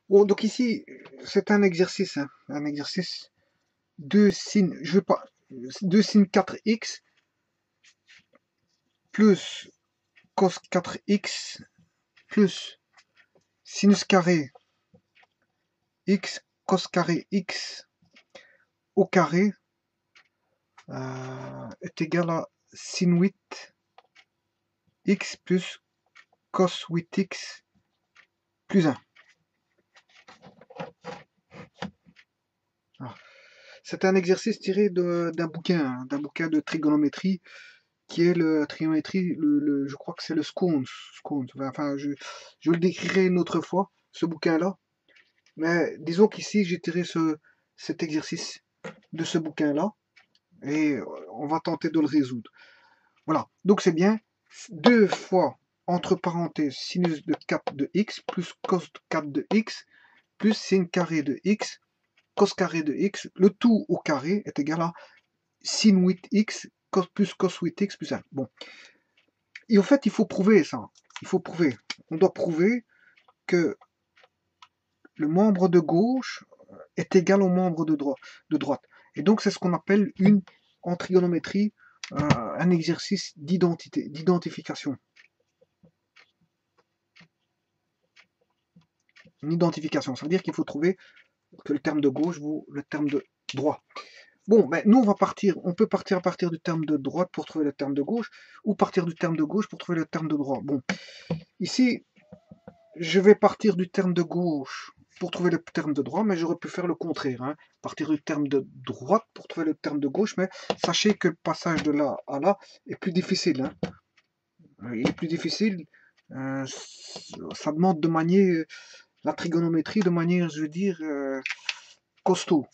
Bon, donc ici, c'est un exercice, hein, un exercice 2 sin, je veux pas, 2 sin 4x plus cos 4x plus sinus carré x cos carré x au carré est égal à sin 8x plus cos 8x plus 1. C'est un exercice tiré d'un bouquin de trigonométrie qui est le trigonométrie, je crois que c'est le Scones. Enfin, je le décrirai une autre fois, ce bouquin-là. Mais disons qu'ici, j'ai tiré cet exercice de ce bouquin-là et on va tenter de le résoudre. Voilà, donc c'est bien 2 fois, entre parenthèses, sinus de 4 de x plus cos de 4 de x plus sin carré de x, cos carré de x, le tout au carré est égal à sin 8x plus cos 8x plus 1. Bon. Et en fait, il faut prouver ça. Il faut prouver. On doit prouver que le membre de gauche est égal au membre de droite. Et donc, c'est ce qu'on appelle en trigonométrie, un exercice d'identification. Une identification, ça veut dire qu'il faut trouver que le terme de gauche vaut le terme de droite. Bon, ben, nous, on peut partir à partir du terme de droite pour trouver le terme de gauche, ou partir du terme de gauche pour trouver le terme de droite. Bon, ici, je vais partir du terme de gauche pour trouver le terme de droite, mais j'aurais pu faire le contraire, hein. Partir du terme de droite pour trouver le terme de gauche, mais sachez que le passage de là à là est plus difficile. Hein. Il est plus difficile, ça demande de manier la trigonométrie de manière, je veux dire, costaud.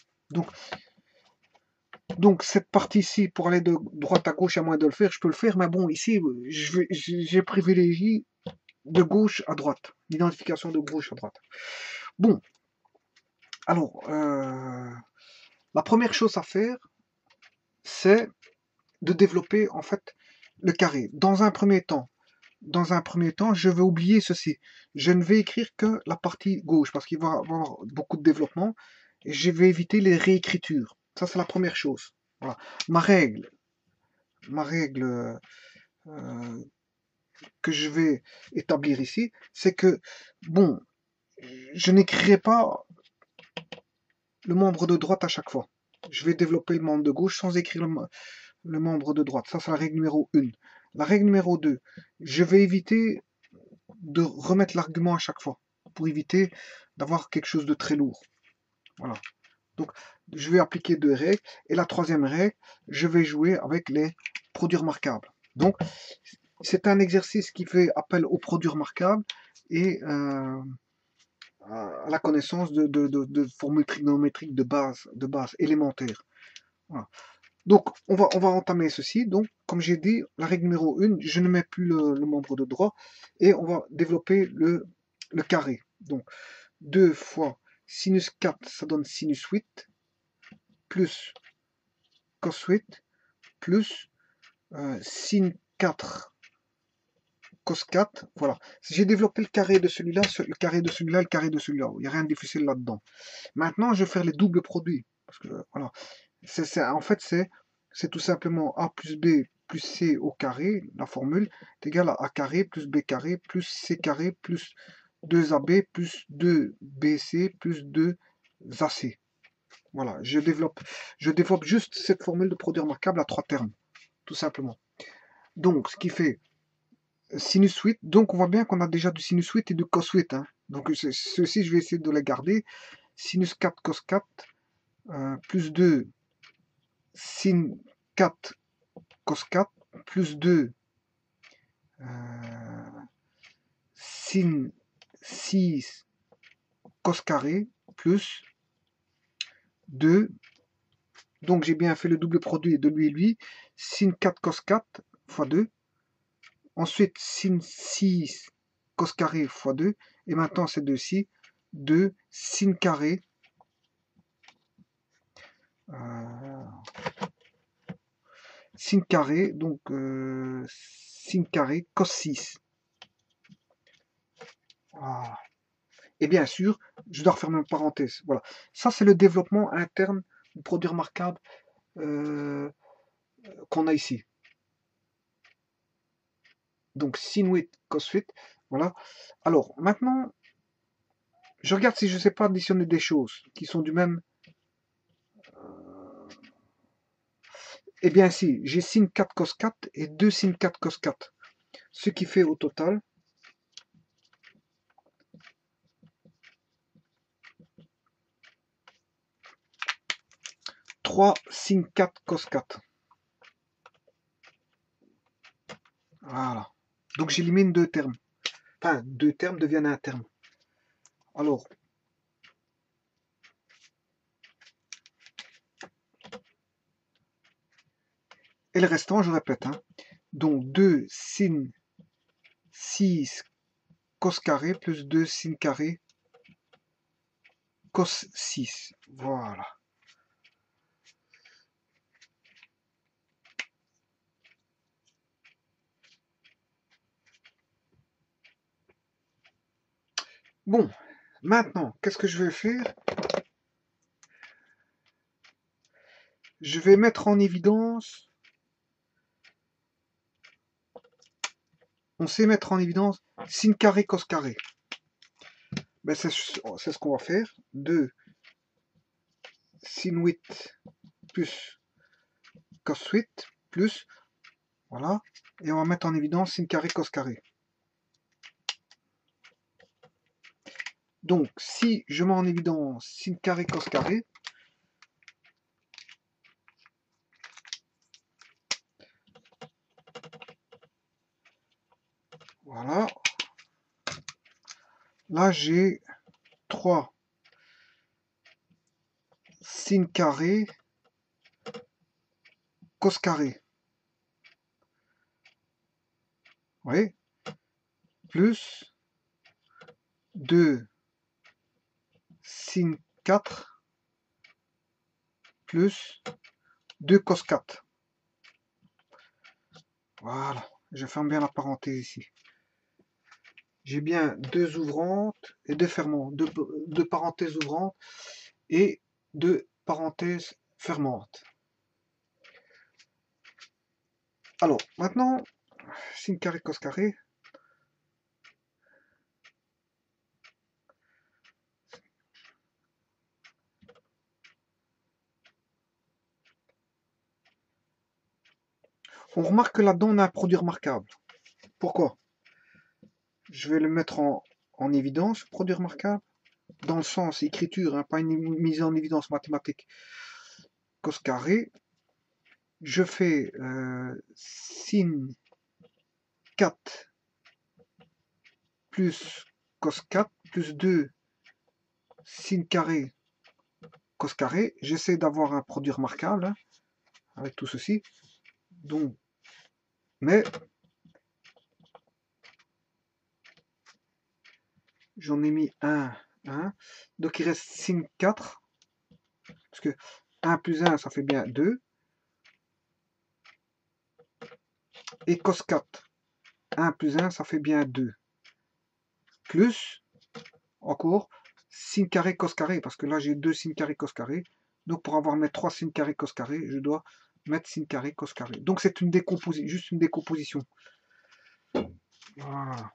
Donc cette partie-ci, pour aller de droite à gauche, à moins de le faire, je peux le faire, mais bon, ici, j'ai privilégié de gauche à droite, l'identification de gauche à droite. Bon, alors, la première chose à faire, c'est de développer en fait le carré. Dans un premier temps, je vais oublier ceci. Je ne vais écrire que la partie gauche parce qu'il va y avoir beaucoup de développement et je vais éviter les réécritures. Ça, c'est la première chose. Voilà. Ma règle que je vais établir ici, c'est que, bon, je n'écrirai pas le membre de droite à chaque fois. Je vais développer le membre de gauche sans écrire le membre de droite. Ça, c'est la règle numéro 1. La règle numéro 2, je vais éviter de remettre l'argument à chaque fois pour éviter d'avoir quelque chose de très lourd. Voilà. Donc, je vais appliquer 2 règles. Et la troisième règle, je vais jouer avec les produits remarquables. Donc, c'est un exercice qui fait appel aux produits remarquables et à la connaissance de formules trigonométriques de base élémentaires. Voilà. Donc, on va entamer ceci. Donc, comme j'ai dit, la règle numéro 1, je ne mets plus le membre de droit et on va développer le carré. Donc, 2 fois sinus 4, ça donne sinus 8, plus cos 8, plus sin 4, cos 4. Voilà. J'ai développé le carré de celui-là, le carré de celui-là, le carré de celui-là. Il n'y a rien de difficile là-dedans. Maintenant, je vais faire les doubles produits. Parce que, voilà. En fait, c'est tout simplement A plus B plus C au carré, la formule, est égale à A carré plus B carré plus C carré plus 2AB plus 2BC plus 2AC. Voilà, je développe juste cette formule de produit remarquable à 3 termes, tout simplement. Donc, ce qui fait sinus 8, donc on voit bien qu'on a déjà du sinus 8 et du cos 8. Hein. Donc, ceux-ci, je vais essayer de les garder. Sinus 4 cos 4 plus 2 sin 4 cos 4 plus 2 sin 6 cos carré plus 2. Donc j'ai bien fait le double produit de lui et lui. Sin 4 cos 4 fois 2. Ensuite sin 6 cos carré fois 2. Et maintenant ces deux-ci. 2 sin carré. Sin carré, donc sin carré cos 6. Voilà. Et bien sûr, je dois refermer une parenthèse. Voilà. Ça, c'est le développement interne du produit remarquable qu'on a ici. Donc, sin with, cos with. Voilà. Alors, maintenant, je regarde si je ne sais pas additionner des choses qui sont du même. Eh bien, si, j'ai sin 4 cos 4 et 2 sin 4 cos 4. Ce qui fait au total 3 sin 4 cos 4. Voilà. Donc j'élimine deux termes. Enfin, deux termes deviennent un terme. Alors, et le restant, je répète. Hein. Donc 2 sin 6 cos carré plus 2 sin carré cos 6. Voilà. Bon, maintenant, qu'est-ce que je vais faire? Je vais mettre en évidence, on sait mettre en évidence sin carré cos carré. Ben, c'est ce qu'on va faire. 2 sin 8 plus cos 8 plus, voilà, et on va mettre en évidence sin carré cos carré. Donc, si je mets en évidence sin carré cos carré, voilà, là j'ai 3 sin carré cos carré. Oui, plus 2 sin 4 plus 2 cos 4. Voilà, je ferme bien la parenthèse ici. J'ai bien deux ouvrantes et deux fermantes, deux parenthèses ouvrantes et deux parenthèses fermantes. Alors, maintenant, sin carré cos carré. On remarque que là-dedans, on a un produit remarquable. Pourquoi? Je vais le mettre en évidence, produit remarquable, dans le sens écriture, hein, pas une mise en évidence mathématique. Cos carré, je fais sin 4 plus cos 4 plus 2 sin carré cos carré. J'essaie d'avoir un produit remarquable hein, avec tout ceci. Donc, mais j'en ai mis 1. Donc il reste sin 4. Parce que 1 plus 1, ça fait bien 2. Et cos 4. 1 plus 1, ça fait bien 2. Plus, encore, sin carré cos carré. Parce que là, j'ai 2 sin carré cos carré. Donc pour avoir mes 3 sin carré cos carré, je dois mettre sin carré cos carré. Donc c'est une décomposition, juste une décomposition. Voilà.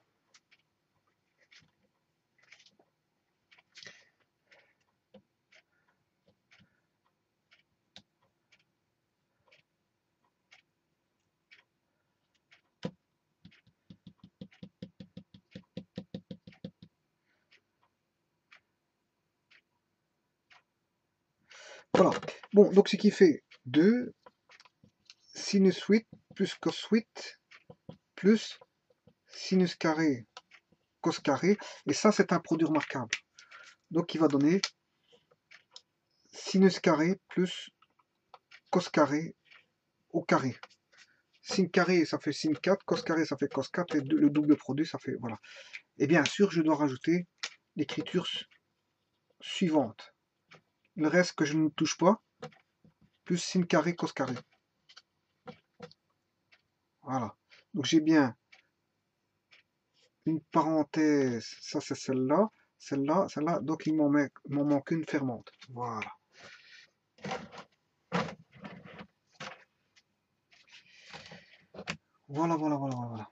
Voilà. Bon, donc ce qui fait 2 sinus 8 plus cos 8 plus sinus carré cos carré. Et ça, c'est un produit remarquable. Donc, il va donner sinus carré plus cos carré au carré. Sin carré, ça fait sin 4, cos carré, ça fait cos 4, et le double produit, ça fait, voilà. Et bien sûr, je dois rajouter l'écriture suivante. Le reste que je ne touche pas, plus sin carré, cos carré. Voilà. Donc j'ai bien une parenthèse, ça c'est celle-là, celle-là, celle-là, donc il m'en manque une fermante. Voilà. Voilà, voilà, voilà, voilà.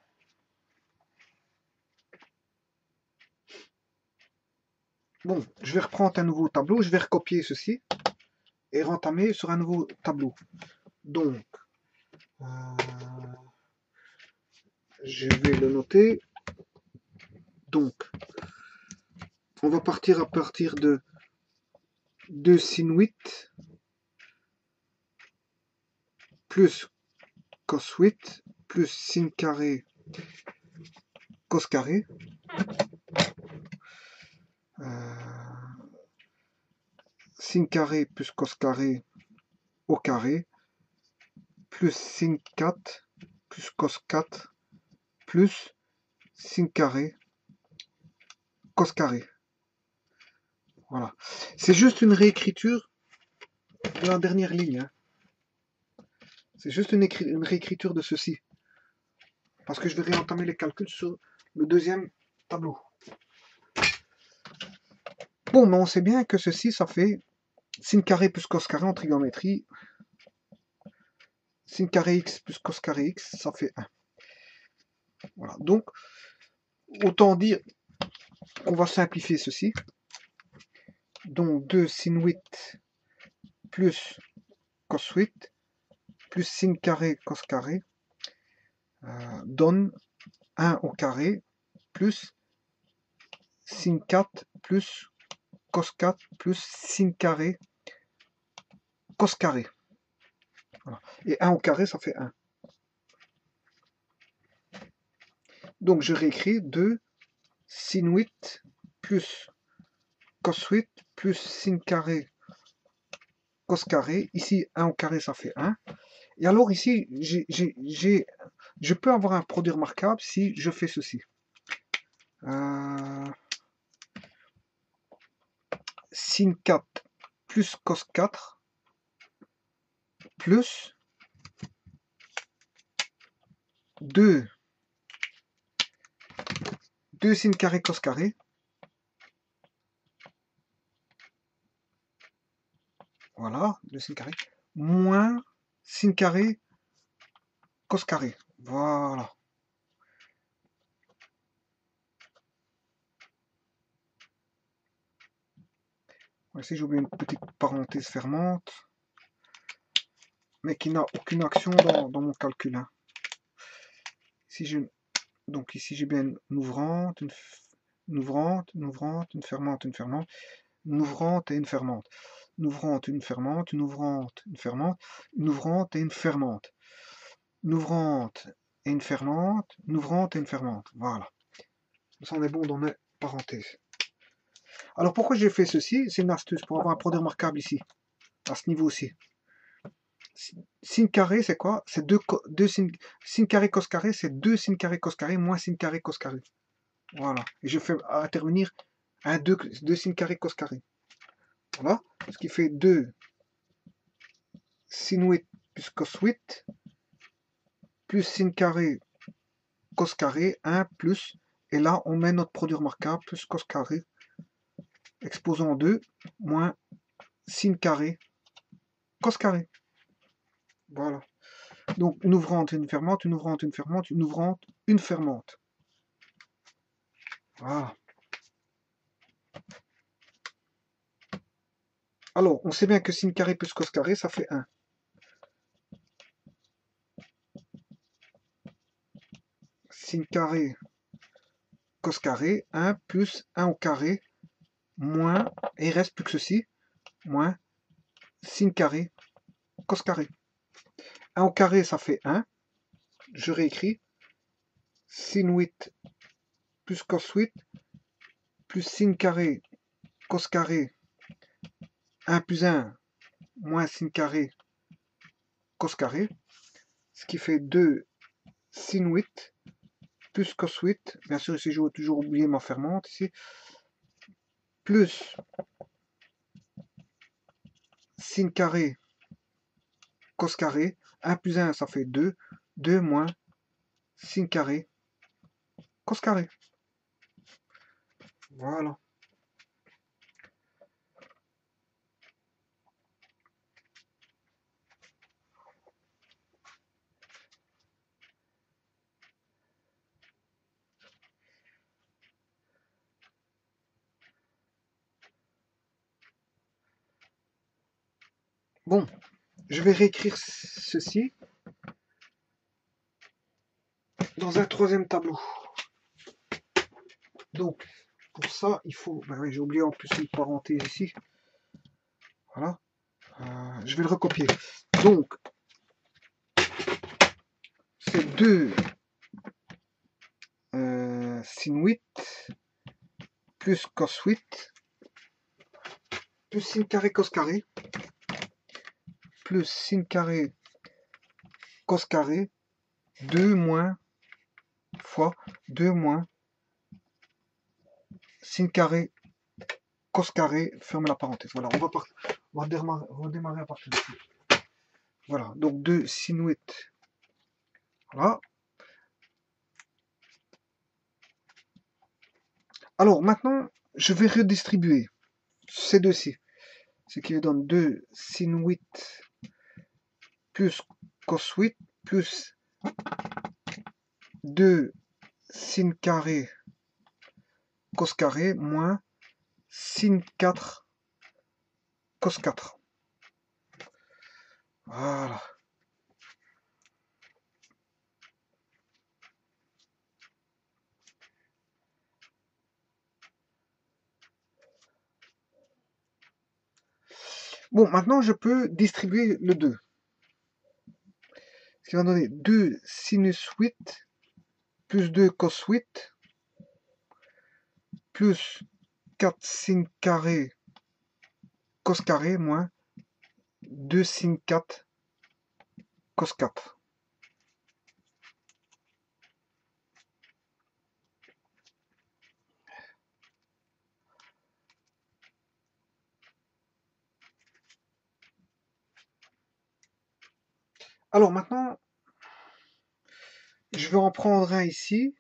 Bon, je vais reprendre un nouveau tableau, je vais recopier ceci et rentamer sur un nouveau tableau. Donc, je vais le noter. Donc, on va partir à partir de 2 sin 8 plus cos 8 plus sin carré cos carré. Sin carré plus cos carré au carré plus sin 4 plus cos 4 plus sin carré cos carré. Voilà. C'est juste une réécriture de la dernière ligne. Hein. C'est juste une réécriture de ceci. Parce que je vais réentamer les calculs sur le deuxième tableau. Bon, mais on sait bien que ceci, ça fait sin carré plus cos carré en trigonométrie. Sin carré x plus cos carré x, ça fait 1. Voilà. Donc, autant dire qu'on va simplifier ceci. Donc 2 sin 8 plus cos 8 plus sin carré cos carré donne 1 au carré plus sin 4 plus cos 4 plus sin carré cos carré. Voilà. Et 1 au carré, ça fait 1. Donc je réécris 2 sin 8 plus cos 8 plus sin carré cos carré. Ici, 1 au carré, ça fait 1. Et alors ici, je peux avoir un produit remarquable si je fais ceci. Sin 4 plus cos 4 plus 2 sin carré cos carré. Voilà, 2 sin carré. Moins sin carré cos carré. Voilà. Ici, j'ai oublié une petite parenthèse fermante, mais qui n'a aucune action dans mon calcul. Hein. Donc ici, j'ai bien une ouvrante, une ouvrante, une ouvrante, une fermante, une fermante, une ouvrante et une fermante. Une ouvrante, une fermante, une ouvrante, une fermante, une ouvrante et une fermante. Une ouvrante et une fermante, une ouvrante et une fermante. Voilà. Ça, on est bon dans mes parenthèses. Alors pourquoi j'ai fait ceci? C'est une astuce pour avoir un produit remarquable ici, à ce niveau-ci. Sin carré, c'est quoi? C'est 2 sin carré cos carré, c'est 2 sin carré cos carré moins sin carré cos carré. Voilà. Et je fais intervenir un 2 sin carré cos carré. Voilà. Ce qui fait 2 sin 8 plus cos 8 plus sin carré cos carré 1 plus. Et là, on met notre produit remarquable plus cos carré exposant 2 moins sin carré cos carré. Voilà. Donc une ouvrante, une fermante, une ouvrante, une fermante, une ouvrante, une fermante. Voilà. Alors, on sait bien que sin carré plus cos carré, ça fait 1. Sin carré cos carré, 1 plus 1 au carré, moins, et il reste plus que ceci, moins sin carré cos carré. 1 au carré, ça fait 1. Je réécris. Sin 8 plus cos 8 plus sin carré cos carré 1 plus 1 moins sin carré cos carré, ce qui fait 2 sin 8 plus cos 8, bien sûr ici je vais toujours oublier ma fermante ici, plus sin carré cos carré, 1 plus 1 ça fait 2, 2 moins sin carré cos carré. Voilà. je vais réécrire ceci dans un troisième tableau. Donc, pour ça, il faut... Ben oui, j'ai oublié en plus une parenthèse ici. Voilà. Je vais le recopier. Donc, c'est 2 sin 8 plus cos 8 plus sin carré cos carré plus sin carré cos carré 2 moins fois 2 moins sin carré cos carré, ferme la parenthèse. Voilà, on va redémarrer à partir d'ici. Voilà, donc 2 sin 8. Voilà. Alors maintenant, je vais redistribuer ces deux-ci. Ce qui me donne 2 sin 8 plus cos 8 plus 2 sin carré cos carré moins sin 4 cos 4. Voilà. Bon, maintenant je peux distribuer le 2. Ce qui va donner 2 sinus 8 plus 2 cos 8 plus 4 sin carré cos carré moins 2 sin 4 cos 4. Alors maintenant, je vais en prendre un ici.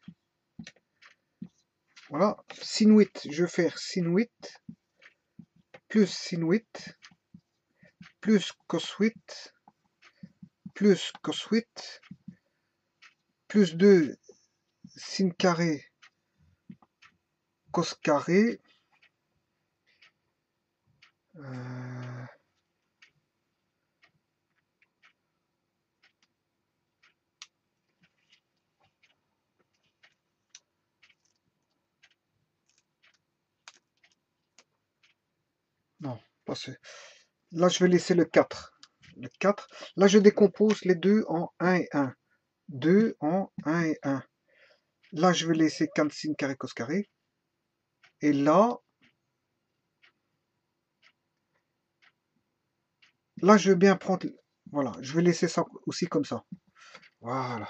Voilà, sin 8, je vais faire sin 8 plus sin 8 plus cos 8 plus cos 8 plus 2 sin carré cos carré non, pas ce. Là, je vais laisser le 4. Le 4. Là, je décompose les deux en 1 et 1. 2 en 1 et 1. Là, je vais laisser 4 sin carré cos carré. Et là, je vais bien prendre... Voilà, je vais laisser ça aussi comme ça. Voilà.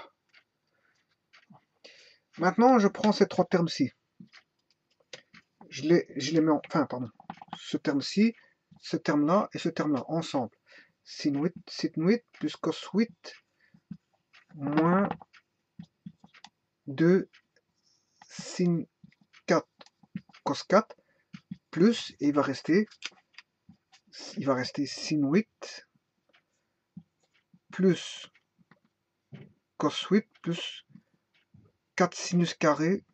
Maintenant, je prends ces trois termes-ci. Je les mets en... Enfin, pardon. Ce terme-ci, ce terme-là et ce terme-là ensemble. Sin 8, sin 8 plus cos 8 moins 2 sin 4 cos 4 plus, et il va rester sin 8 plus cos 8 plus 4 sinus carré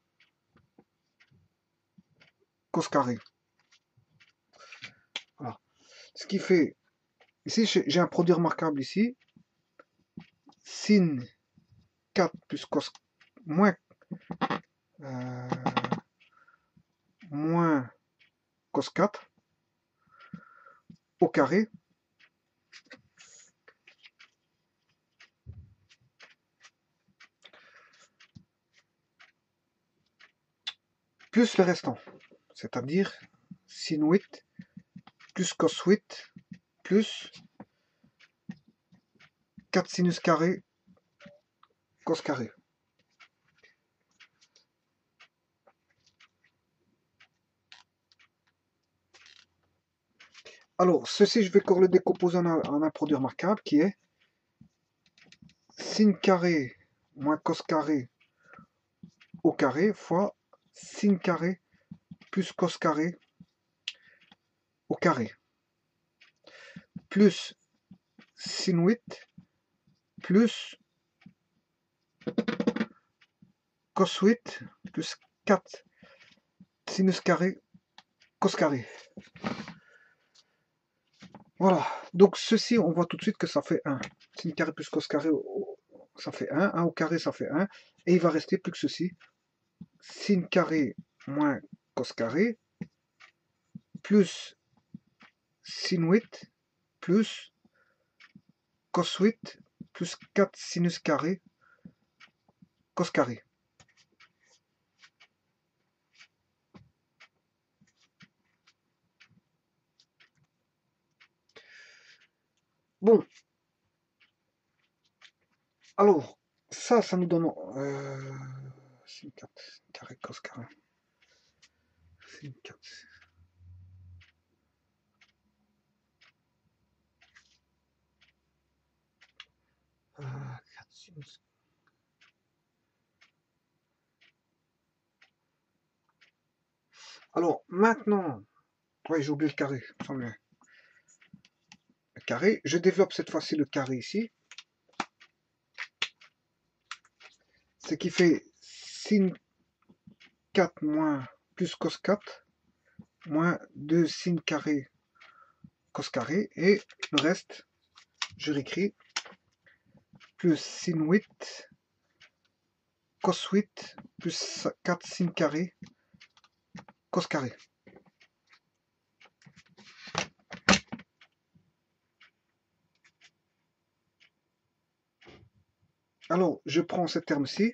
cos carré. Voilà. Ce qui fait, ici j'ai un produit remarquable ici, sin 4 plus cos moins cos 4 au carré plus le restant, c'est-à-dire sin 8 plus cos 8 plus 4 sinus carré cos carré. Alors, ceci, je vais encore le décomposer en un produit remarquable qui est sin carré moins cos carré au carré fois sin carré plus cos carré au carré plus sin 8 plus cos 8 plus 4 sinus carré cos carré. Voilà. Donc ceci, on voit tout de suite que ça fait 1. Sin carré plus cos carré, ça fait 1. 1 au carré, ça fait 1. Et il va rester plus que ceci. Sin carré moins cos carré plus sin 8 plus cos 8 plus 4 sinus carré cos carré. Bon, alors, ça nous donne sin 4 carré cos carré. Sin 4. Alors, maintenant, ouais, j'ai oublié le carré. Le carré, je développe cette fois-ci le carré ici. Ce qui fait sin 4 moins plus cos 4 moins 2 sin carré cos carré. Et le reste, je réécris plus sin 8 cos 8 plus 4 sin carré cos carré. Alors, je prends ce terme-ci.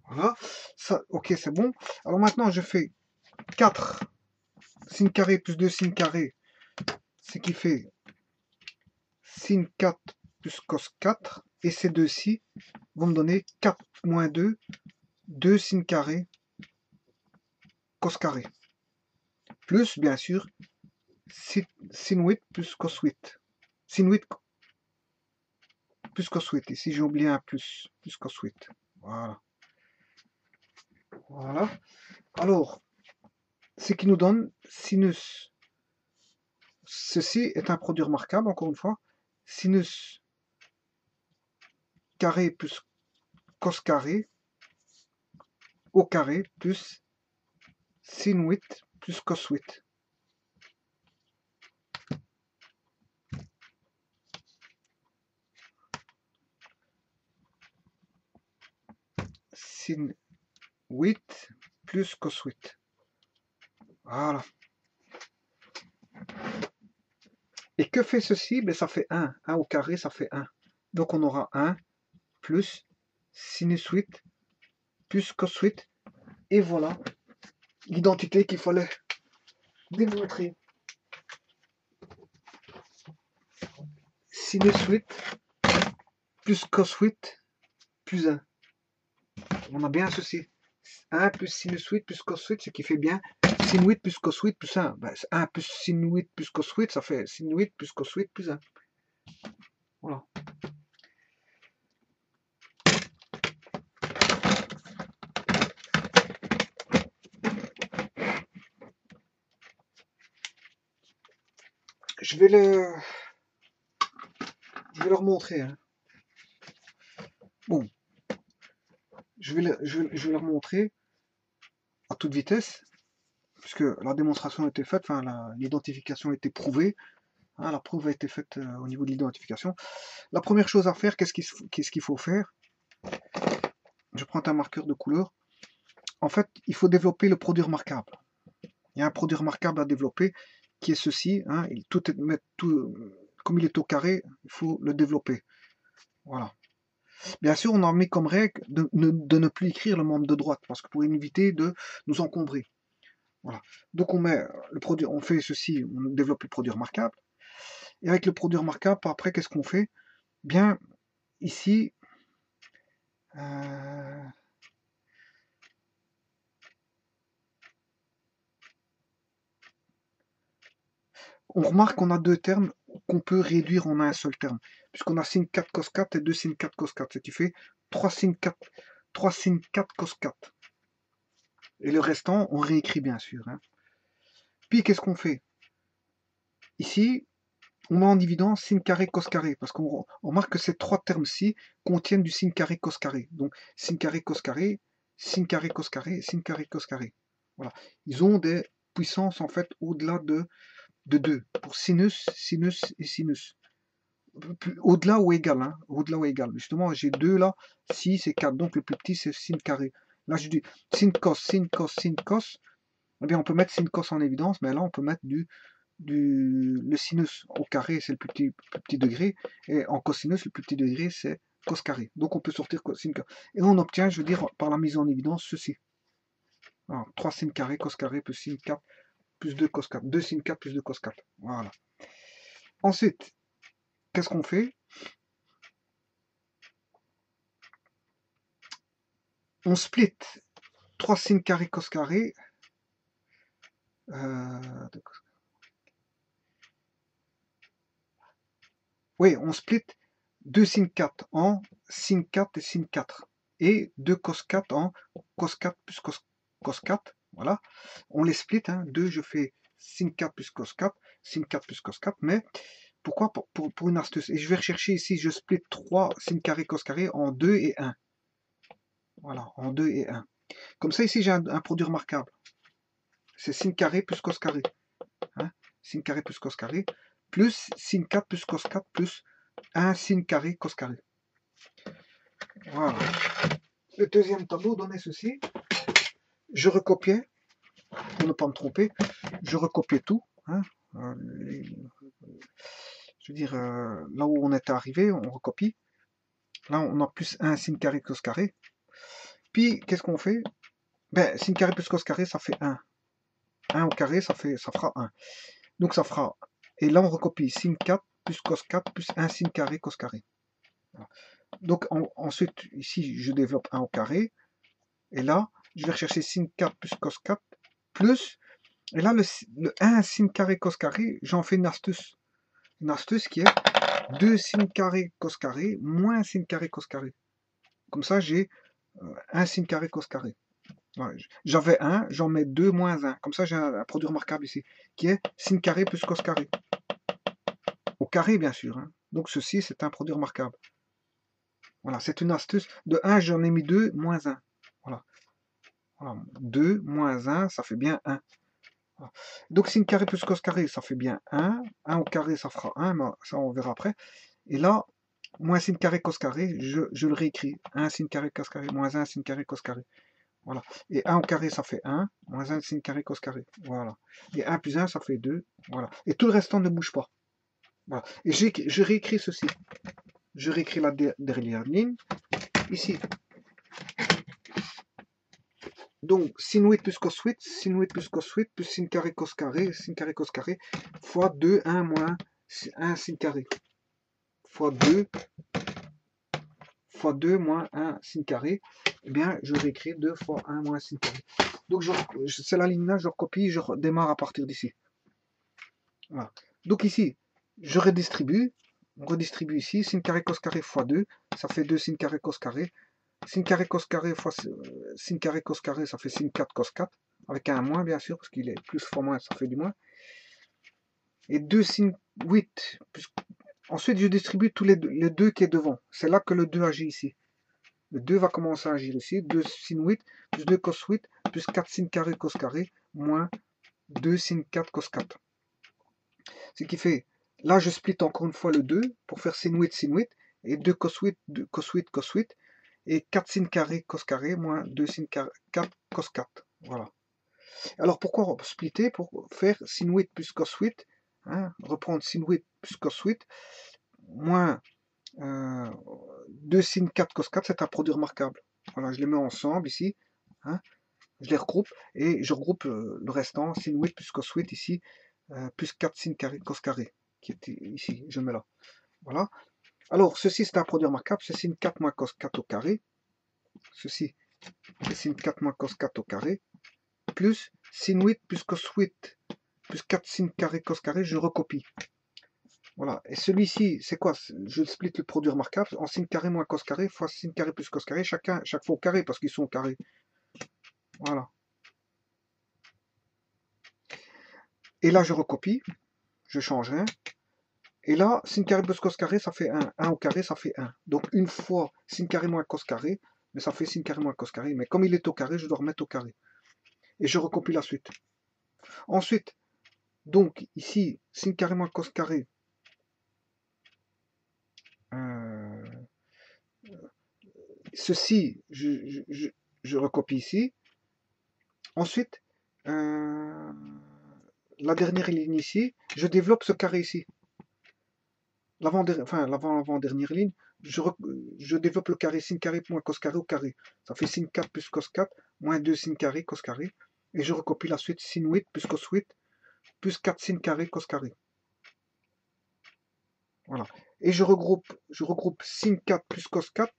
Voilà, ça, ok, c'est bon. Alors maintenant, je fais 4 sin carré plus 2 sin carré, ce qui fait sin 4 plus cos 4. Et ces deux-ci vont me donner 4 moins 2, 2 sin carré cos carré. Plus, bien sûr, sin 8 plus cos 8. Sin 8 plus cos 8. Ici, j'ai oublié un plus cos 8. Voilà. Voilà. Alors, ce qui nous donne sinus. Ceci est un produit remarquable, encore une fois. Sinus carré plus cos carré au carré plus sin 8 plus cos 8. Sin 8 plus cos 8. Voilà. Et que fait ceci? Ben, ça fait 1. 1 au carré, ça fait 1. Donc on aura 1 plus sinus 8 plus cos 8. Et voilà l'identité qu'il fallait démontrer. Sinus 8 plus cos 8 plus 1. On a bien ceci. 1 plus sinus 8 plus cos 8, ce qui fait bien sin 8 plus cos 8 plus 1. Ben, 1 plus sin 8 plus cos 8, ça fait sin 8 plus cos 8 plus 1. Voilà. Je vais leur montrer. Hein. Bon. Je vais leur montrer à toute vitesse, puisque la démonstration a été faite, enfin l'identification a été prouvée. Hein, la preuve a été faite au niveau de l'identification. La première chose à faire, qu'est-ce qu'il faut faire? Je prends un marqueur de couleur. En fait, il faut développer le produit remarquable. Il y a un produit remarquable à développer qui est ceci. Hein, comme il est au carré, il faut le développer. Voilà. Bien sûr, on a mis comme règle de ne plus écrire le membre de droite, parce que pour éviter de nous encombrer. Voilà. Donc on met le produit, on fait ceci, on développe le produit remarquable. Et avec le produit remarquable, après, qu'est-ce qu'on fait? Bien, ici, on remarque qu'on a deux termes qu'on peut réduire en un seul terme, puisqu'on a sin 4 cos 4 et 2 sin 4 cos 4, ce qui fait 3 sin 4, 3 sin 4 cos 4. Et le restant, on réécrit bien sûr. Hein. Puis, qu'est-ce qu'on fait? Ici, on met en évidence sin carré cos carré, parce qu'on remarque que ces trois termes-ci contiennent du sin carré cos carré. Donc, sin carré cos carré, sin carré cos carré, sin carré cos carré. Voilà. Ils ont des puissances, en fait, au-delà de 2, pour sinus, sinus et sinus. Au-delà ou égal, hein, au-delà ou égal. Justement, j'ai 2 là, 6 et 4, donc le plus petit, c'est sin carré. Là, je dis sin cos, sin cos, sin cos. Eh bien, on peut mettre sin cos en évidence, mais là, on peut mettre le sinus au carré, c'est le plus petit degré, et en cosinus, le plus petit degré, c'est cos carré. Donc on peut sortir sin carré. Et on obtient, je veux dire, par la mise en évidence, ceci. Alors, 3 sin carré, cos carré, plus sin 4, plus 2 cos 4. 2 sin 4 plus 2 cos 4. Voilà. Ensuite, qu'est-ce qu'on fait? On split 3 sin carré, cos carré. Oui, on split 2 sin 4 en sin 4 et sin 4. Et 2 cos 4 en cos 4 plus cos 4. Voilà. On les split. Hein. 2, je fais sin 4 plus cos 4. Sin 4 plus cos 4. Mais pourquoi? Pour une astuce. Et je vais rechercher ici, je split 3 sin carré cos carré en 2 et 1. Voilà, en 2 et 1. Comme ça, ici, j'ai un produit remarquable. C'est sin carré plus cos carré. Hein. Sin carré plus cos carré. Plus sin 4 plus cos 4 plus 1 sin carré cos carré. Voilà. Le deuxième tableau donnait ceci. Je recopiais, pour ne pas me tromper, je recopiais tout. Hein. Je veux dire, là où on était arrivé, on recopie. Là, on a plus 1 sin carré cos carré. Puis, qu'est-ce qu'on fait? Ben, sin carré plus cos carré, ça fait 1. 1 au carré, ça fera 1. Donc, ça fera... Et là, on recopie sin 4 plus cos 4 plus 1 sin carré cos carré. Voilà. Donc, ensuite, ici, je développe 1 au carré. Et là, je vais rechercher sin 4 plus cos 4 plus... Et là, le 1 sin carré cos carré, j'en fais une astuce. Une astuce qui est 2 sin carré cos carré moins sin carré cos carré. Comme ça, j'ai 1 sin carré cos carré. Ouais, j'avais 1, j'en mets 2 moins 1. Comme ça, j'ai un produit remarquable ici, qui est sin carré plus cos carré. Au carré, bien sûr. Hein. Donc, ceci, c'est un produit remarquable. Voilà, c'est une astuce. De 1, j'en ai mis 2 moins 1. Voilà. Voilà. 2 moins 1, ça fait bien 1. Voilà. Donc, sin carré plus cos carré, ça fait bien 1. 1 au carré, ça fera 1, mais ça, on verra après. Et là, moins sin carré cos carré, je le réécris. 1 sin carré cos carré, moins 1 sin carré cos carré. Voilà. Et 1 au carré, ça fait 1, moins 1 sin carré cos carré. Voilà. Et 1 plus 1, ça fait 2. Voilà. Et tout le restant ne bouge pas. Voilà. Et je réécris ceci. Je réécris la dernière ligne. Ici. Donc, sin 8 plus cos 8, sin 8 plus cos 8, plus sin carré cos carré, fois 2, 1 moins 1 sin carré. Fois 2, fois 2 moins 1 sin carré. Eh bien, je réécris 2 fois 1 moins sin carré. Donc, c'est la ligne là, je recopie, je redémarre à partir d'ici. Voilà. Donc ici, je redistribue. On redistribue ici, sin carré cos carré fois 2, ça fait 2 sin carré cos carré. Sin carré cos carré fois sin carré cos carré, ça fait sin 4 cos 4, avec un moins bien sûr, parce qu'il est plus fois moins, ça fait du moins. Et 2 sin 8, ensuite je distribue tous les 2 qui est devant. C'est là que le 2 agit ici. Le 2 va commencer à agir ici. 2 sin 8, plus 2 cos 8, plus 4 sin carré cos carré, moins 2 sin 4 cos 4. Ce qui fait, là je split encore une fois le 2 pour faire sin 8, et 2 cos 8, 2 cos 8, cos 8, et 4 sin carré cos carré, moins 2 sin 4 cos 4. Voilà. Alors pourquoi splitter? Pour faire sin 8 plus cos 8, hein, reprendre sin 8 plus cos 8, moins 2 sin 4 cos 4, c'est un produit remarquable. Voilà, je les mets ensemble ici, hein, je les regroupe, et je regroupe le restant, sin 8 plus cos 8 ici, plus 4 sin carré cos carré, qui est ici, je le mets là. Voilà. Alors, ceci, c'est un produit remarquable. C'est sin 4 moins cos 4 au carré. Ceci, c'est sin 4 moins cos 4 au carré. Plus sin 8 plus cos 8 plus 4 sin carré cos carré, je recopie. Voilà. Et celui-ci, c'est quoi? Je split le produit remarquable en sin carré moins cos carré fois sin carré plus cos carré, chaque fois au carré, parce qu'ils sont au carré. Voilà. Et là, je recopie. Je change rien. Et là, sin carré plus cos carré, ça fait 1. 1 au carré, ça fait 1. Donc, une fois sin carré moins cos carré, mais ça fait sin carré moins cos carré. Mais comme il est au carré, je dois remettre au carré. Et je recopie la suite. Ensuite, donc, ici, sin carré moins cos carré. Ceci, je recopie ici. Ensuite, la dernière ligne ici, je développe ce carré ici. L'avant-dernière ligne, je développe le carré sin carré moins cos carré au carré. Ça fait sin 4 plus cos 4, moins 2 sin carré cos carré. Et je recopie la suite sin 8 plus cos 8, plus 4 sin carré cos carré. Voilà. Et je regroupe sin 4 plus cos 4.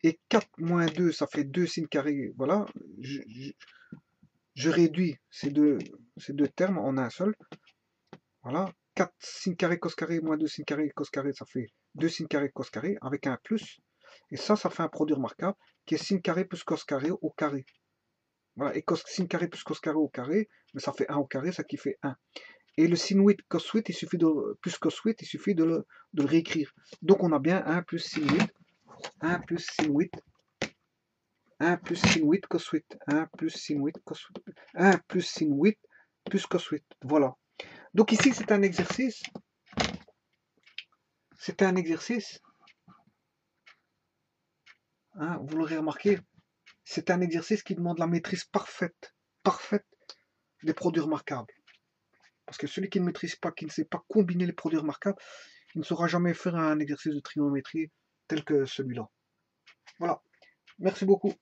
Et 4 moins 2, ça fait 2 sin carré. Voilà. Je réduis ces deux termes en un seul. Voilà. 4 sin carré cos carré moins 2 sin carré cos carré, ça fait 2 sin carré cos carré avec un plus. Et ça fait un produit remarquable qui est sin carré plus cos carré au carré. Voilà. Et sin carré plus cos carré au carré, mais ça fait 1 au carré, ça qui fait 1. Et le sin 8 cos 8, il suffit de plus cos 8, il suffit de le réécrire. Donc on a bien 1 plus sin 8, 1 plus sin 8, 1 plus sin 8 cos 8, 1 plus sin 8 cos 8, 1 plus sin 8 plus cos 8. Voilà. Donc ici, c'est un exercice. C'est un exercice. Hein, vous l'aurez remarqué, c'est un exercice qui demande la maîtrise parfaite des produits remarquables. Parce que celui qui ne maîtrise pas, qui ne sait pas combiner les produits remarquables, il ne saura jamais faire un exercice de trigonométrie tel que celui-là. Voilà. Merci beaucoup.